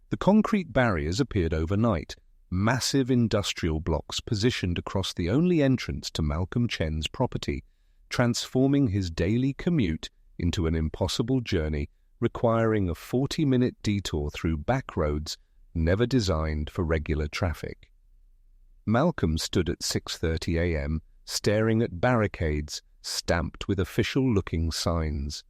The concrete barriers appeared overnight, massive industrial blocks positioned across the only entrance to Malcolm Chen's property, transforming his daily commute into an impossible journey requiring a 40-minute detour through back roads never designed for regular traffic. Malcolm stood at 6:30 a.m., staring at barricades stamped with official-looking signs.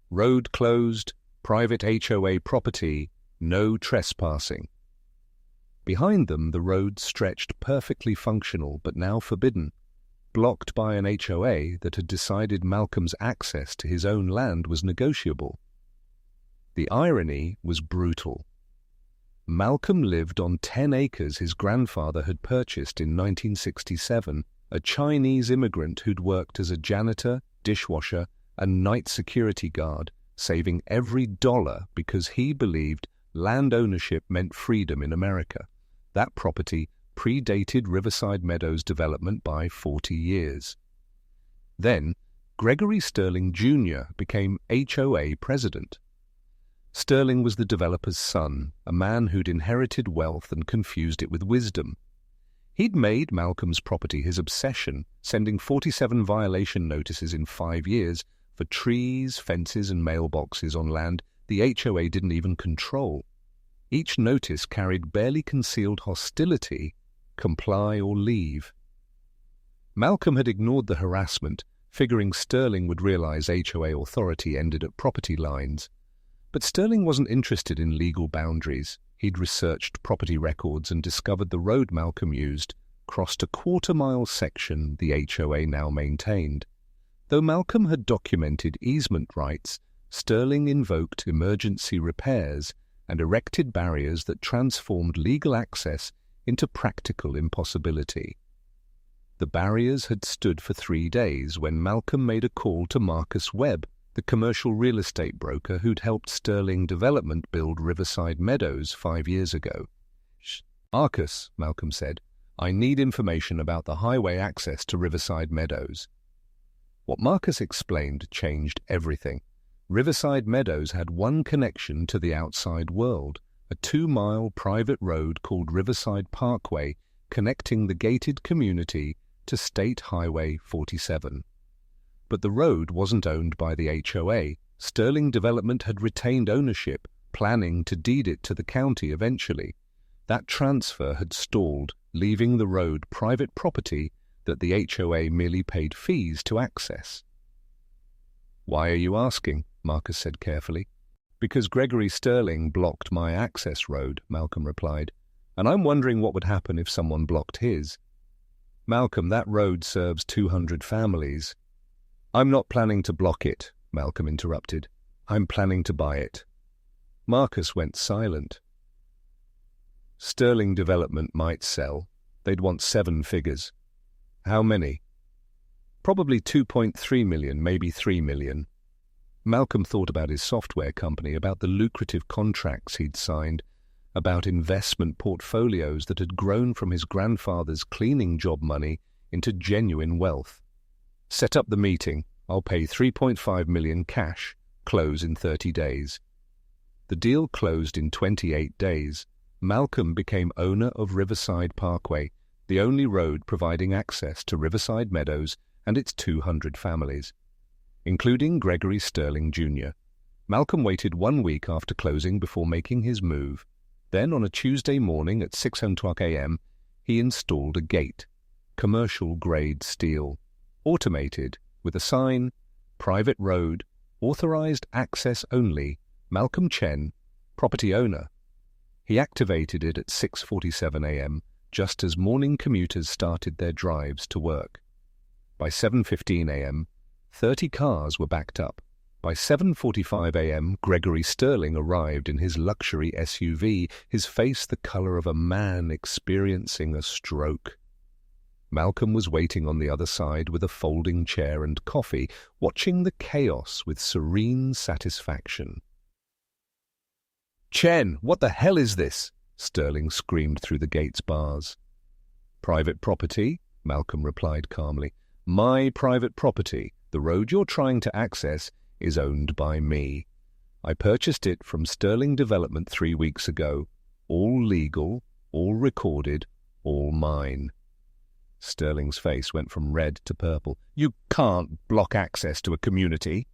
Road closed, private HOA property, no trespassing. Behind them, the road stretched perfectly functional but now forbidden, blocked by an HOA that had decided Malcolm's access to his own land was negotiable. The irony was brutal. Malcolm lived on 10 acres his grandfather had purchased in 1967, a Chinese immigrant who'd worked as a janitor, dishwasher, and night security guard, saving every dollar because he believed land ownership meant freedom in America. That property predated Riverside Meadows development by 40 years. Then, Gregory Sterling Jr. became HOA president. Sterling was the developer's son, a man who'd inherited wealth and confused it with wisdom. He'd made Malcolm's property his obsession, sending 47 violation notices in 5 years for trees, fences, and mailboxes on land the HOA didn't even control. Each notice carried barely concealed hostility: comply or leave. Malcolm had ignored the harassment, figuring Sterling would realize HOA authority ended at property lines. But Sterling wasn't interested in legal boundaries. He'd researched property records and discovered the road Malcolm used crossed a quarter-mile section the HOA now maintained. Though Malcolm had documented easement rights, Sterling invoked emergency repairs and erected barriers that transformed legal access into practical impossibility. The barriers had stood for 3 days when Malcolm made a call to Marcus Webb, the commercial real estate broker who'd helped Sterling Development build Riverside Meadows 5 years ago. "Marcus," Malcolm said, "I need information about the highway access to Riverside Meadows." What Marcus explained changed everything. Riverside Meadows had one connection to the outside world, a 2-mile private road called Riverside Parkway connecting the gated community to State Highway 47. But the road wasn't owned by the HOA. Sterling Development had retained ownership, planning to deed it to the county eventually. That transfer had stalled, leaving the road private property that the HOA merely paid fees to access. "Why are you asking?" Marcus said carefully. "Because Gregory Sterling blocked my access road," Malcolm replied, "and I'm wondering what would happen if someone blocked his." "Malcolm, that road serves 200 families. "I'm not planning to block it," Malcolm interrupted. "I'm planning to buy it." Marcus went silent. "Sterling Development might sell. They'd want 7 figures. "How many?" "Probably 2.3 million, maybe 3 million. Malcolm thought about his software company, about the lucrative contracts he'd signed, about investment portfolios that had grown from his grandfather's cleaning job money into genuine wealth. "Set up the meeting. I'll pay 3.5 million cash, close in 30 days. The deal closed in 28 days. Malcolm became owner of Riverside Parkway, the only road providing access to Riverside Meadows and its 200 families, including Gregory Sterling Jr. Malcolm waited 1 week after closing before making his move. Then, on a Tuesday morning at 6:00 a.m., he installed a gate, commercial-grade steel, automated, with a sign, "Private road, authorized access only, Malcolm Chen, property owner." He activated it at 6:47 a.m., just as morning commuters started their drives to work. By 7:15 a.m., 30 cars were backed up. By 7:45 a.m., Gregory Sterling arrived in his luxury SUV, his face the color of a man experiencing a stroke. Malcolm was waiting on the other side with a folding chair and coffee, watching the chaos with serene satisfaction. "Chen, what the hell is this?" Sterling screamed through the gate's bars. "Private property," Malcolm replied calmly. "My private property. The road you're trying to access is owned by me. I purchased it from Sterling Development 3 weeks ago. All legal, all recorded, all mine. Sterling's face went from red to purple. You can't block access to a community.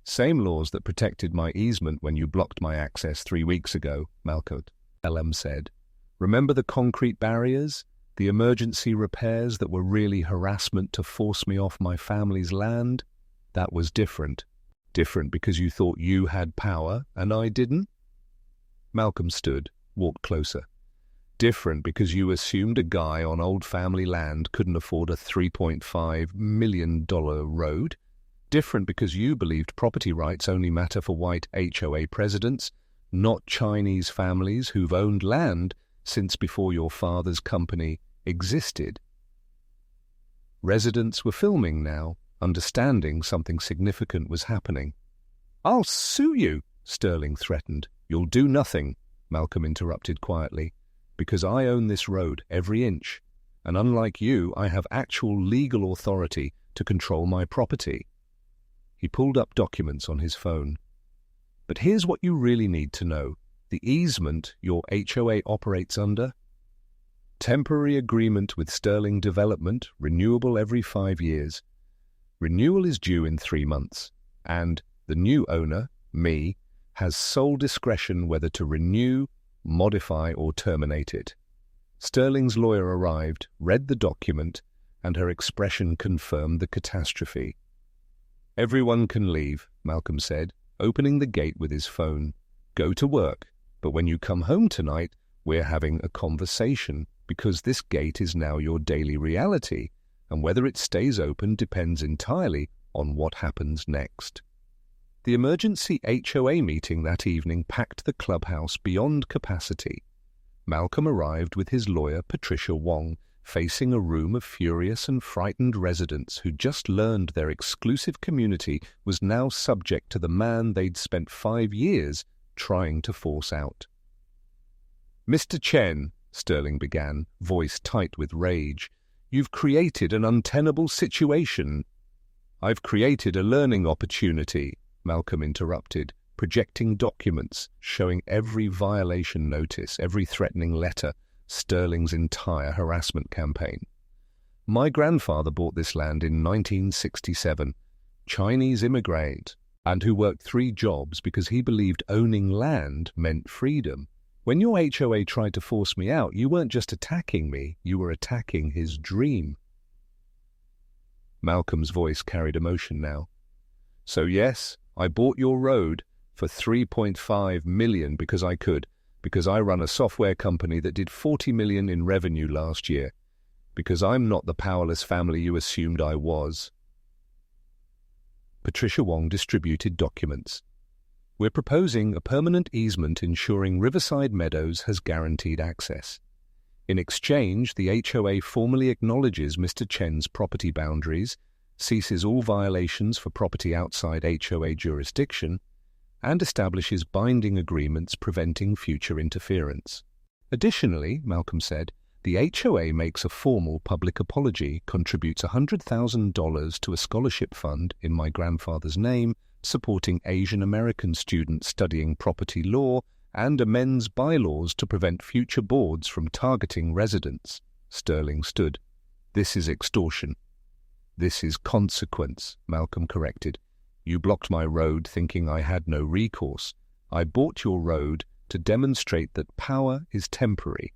Same laws that protected my easement when you blocked my access 3 weeks ago, Malcolm said. Remember the concrete barriers? The emergency repairs that were really harassment to force me off my family's land? That was different. Different because you thought you had power and I didn't? Malcolm stood, walked closer. Different because you assumed a guy on old family land couldn't afford a $3.5 million road? Different because you believed property rights only matter for white HOA presidents, not Chinese families who've owned land since before your father's company existed? Residents were filming now, understanding something significant was happening. I'll sue you, Sterling threatened. You'll do nothing, Malcolm interrupted quietly, because I own this road every inch, and unlike you, I have actual legal authority to control my property. He pulled up documents on his phone. But here's what you really need to know. The easement your HOA operates under? Temporary agreement with Sterling Development, renewable every 5 years. Renewal is due in 3 months, and the new owner, me, has sole discretion whether to renew, modify or terminate it. Sterling's lawyer arrived, read the document, and her expression confirmed the catastrophe. Everyone can leave, Malcolm said, opening the gate with his phone. Go to work, but when you come home tonight, we're having a conversation, because this gate is now your daily reality, and whether it stays open depends entirely on what happens next. The emergency HOA meeting that evening packed the clubhouse beyond capacity. Malcolm arrived with his lawyer, Patricia Wong, facing a room of furious and frightened residents who just learned their exclusive community was now subject to the man they'd spent 5 years trying to force out. Mr. Chen, Sterling began, voice tight with rage, you've created an untenable situation. I've created a learning opportunity, Malcolm interrupted, projecting documents showing every violation notice, every threatening letter, Sterling's entire harassment campaign. My grandfather bought this land in 1967, Chinese immigrant, and who worked 3 jobs because he believed owning land meant freedom. When your HOA tried to force me out, you weren't just attacking me, you were attacking his dream. Malcolm's voice carried emotion now. So yes, I bought your road for $3.5 million because I could, because I run a software company that did $40 million in revenue last year, because I'm not the powerless family you assumed I was. Patricia Wong distributed documents. We're proposing a permanent easement ensuring Riverside Meadows has guaranteed access. In exchange, the HOA formally acknowledges Mr. Chen's property boundaries, ceases all violations for property outside HOA jurisdiction, and establishes binding agreements preventing future interference. Additionally, Malcolm said, the HOA makes a formal public apology, contributes $100,000 to a scholarship fund in my grandfather's name, supporting Asian American students studying property law, and amends bylaws to prevent future boards from targeting residents. Sterling stood. This is extortion. This is consequence, Malcolm corrected. You blocked my road thinking I had no recourse. I bought your road to demonstrate that power is temporary.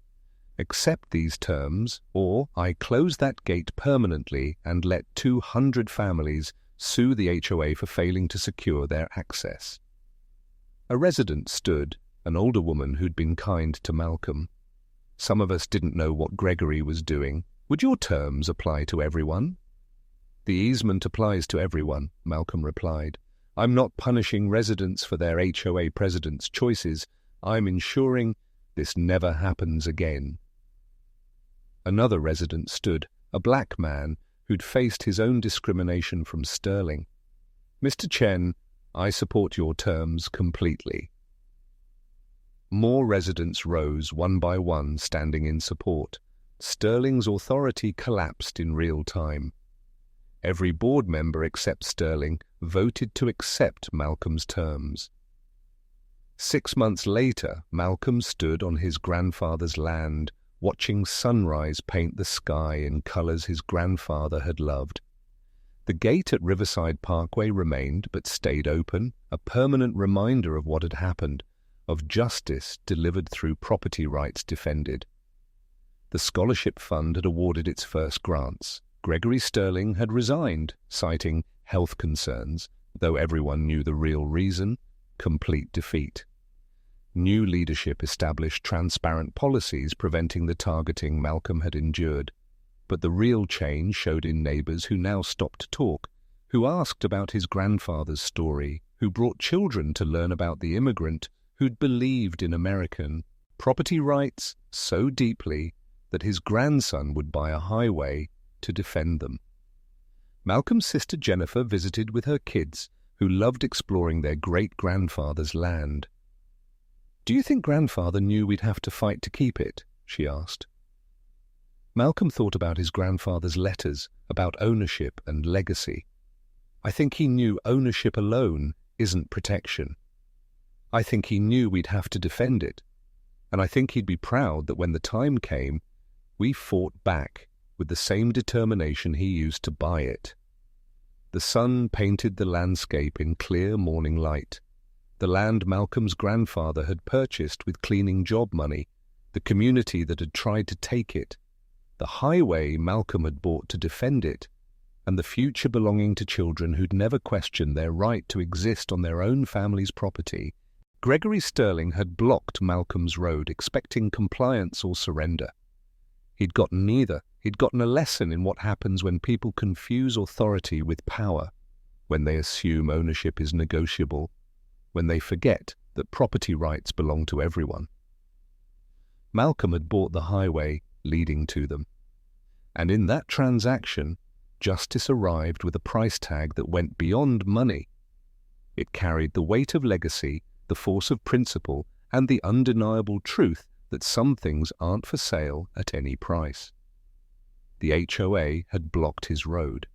Accept these terms, or I close that gate permanently and let 200 families sue the HOA for failing to secure their access. A resident stood, an older woman who'd been kind to Malcolm. Some of us didn't know what Gregory was doing. Would your terms apply to everyone? The easement applies to everyone, Malcolm replied. I'm not punishing residents for their HOA president's choices. I'm ensuring this never happens again. Another resident stood, a black man who'd faced his own discrimination from Sterling. Mr. Chen, I support your terms completely. More residents rose one by one, standing in support. Sterling's authority collapsed in real time. Every board member except Sterling voted to accept Malcolm's terms. 6 months later, Malcolm stood on his grandfather's land, watching sunrise paint the sky in colors his grandfather had loved. The gate at Riverside Parkway remained but stayed open, a permanent reminder of what had happened, of justice delivered through property rights defended. The scholarship fund had awarded its first grants. Gregory Sterling had resigned, citing health concerns, though everyone knew the real reason: complete defeat. New leadership established transparent policies preventing the targeting Malcolm had endured. But the real change showed in neighbors who now stopped to talk, who asked about his grandfather's story, who brought children to learn about the immigrant who'd believed in American property rights so deeply that his grandson would buy a highway to defend them. Malcolm's sister Jennifer visited with her kids, who loved exploring their great-grandfather's land. "Do you think grandfather knew we'd have to fight to keep it?" she asked. Malcolm thought about his grandfather's letters, about ownership and legacy. "I think he knew ownership alone isn't protection. I think he knew we'd have to defend it. And I think he'd be proud that when the time came, we fought back with the same determination he used to buy it." The sun painted the landscape in clear morning light. The land Malcolm's grandfather had purchased with cleaning job money, the community that had tried to take it, the highway Malcolm had bought to defend it, and the future belonging to children who'd never questioned their right to exist on their own family's property. Gregory Sterling had blocked Malcolm's road, expecting compliance or surrender. He'd gotten neither. He'd gotten a lesson in what happens when people confuse authority with power, when they assume ownership is negotiable, when they forget that property rights belong to everyone. Malcolm had bought the highway leading to them. And in that transaction, justice arrived with a price tag that went beyond money. It carried the weight of legacy, the force of principle, and the undeniable truth that some things aren't for sale at any price. The HOA had blocked his road.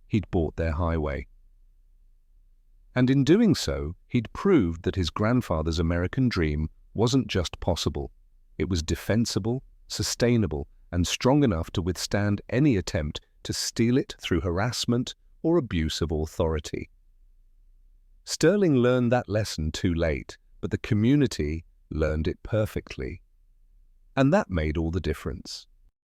He'd bought their highway. And in doing so, he'd proved that his grandfather's American dream wasn't just possible. It was defensible, sustainable, and strong enough to withstand any attempt to steal it through harassment or abuse of authority. Sterling learned that lesson too late, but the community learned it perfectly. And that made all the difference.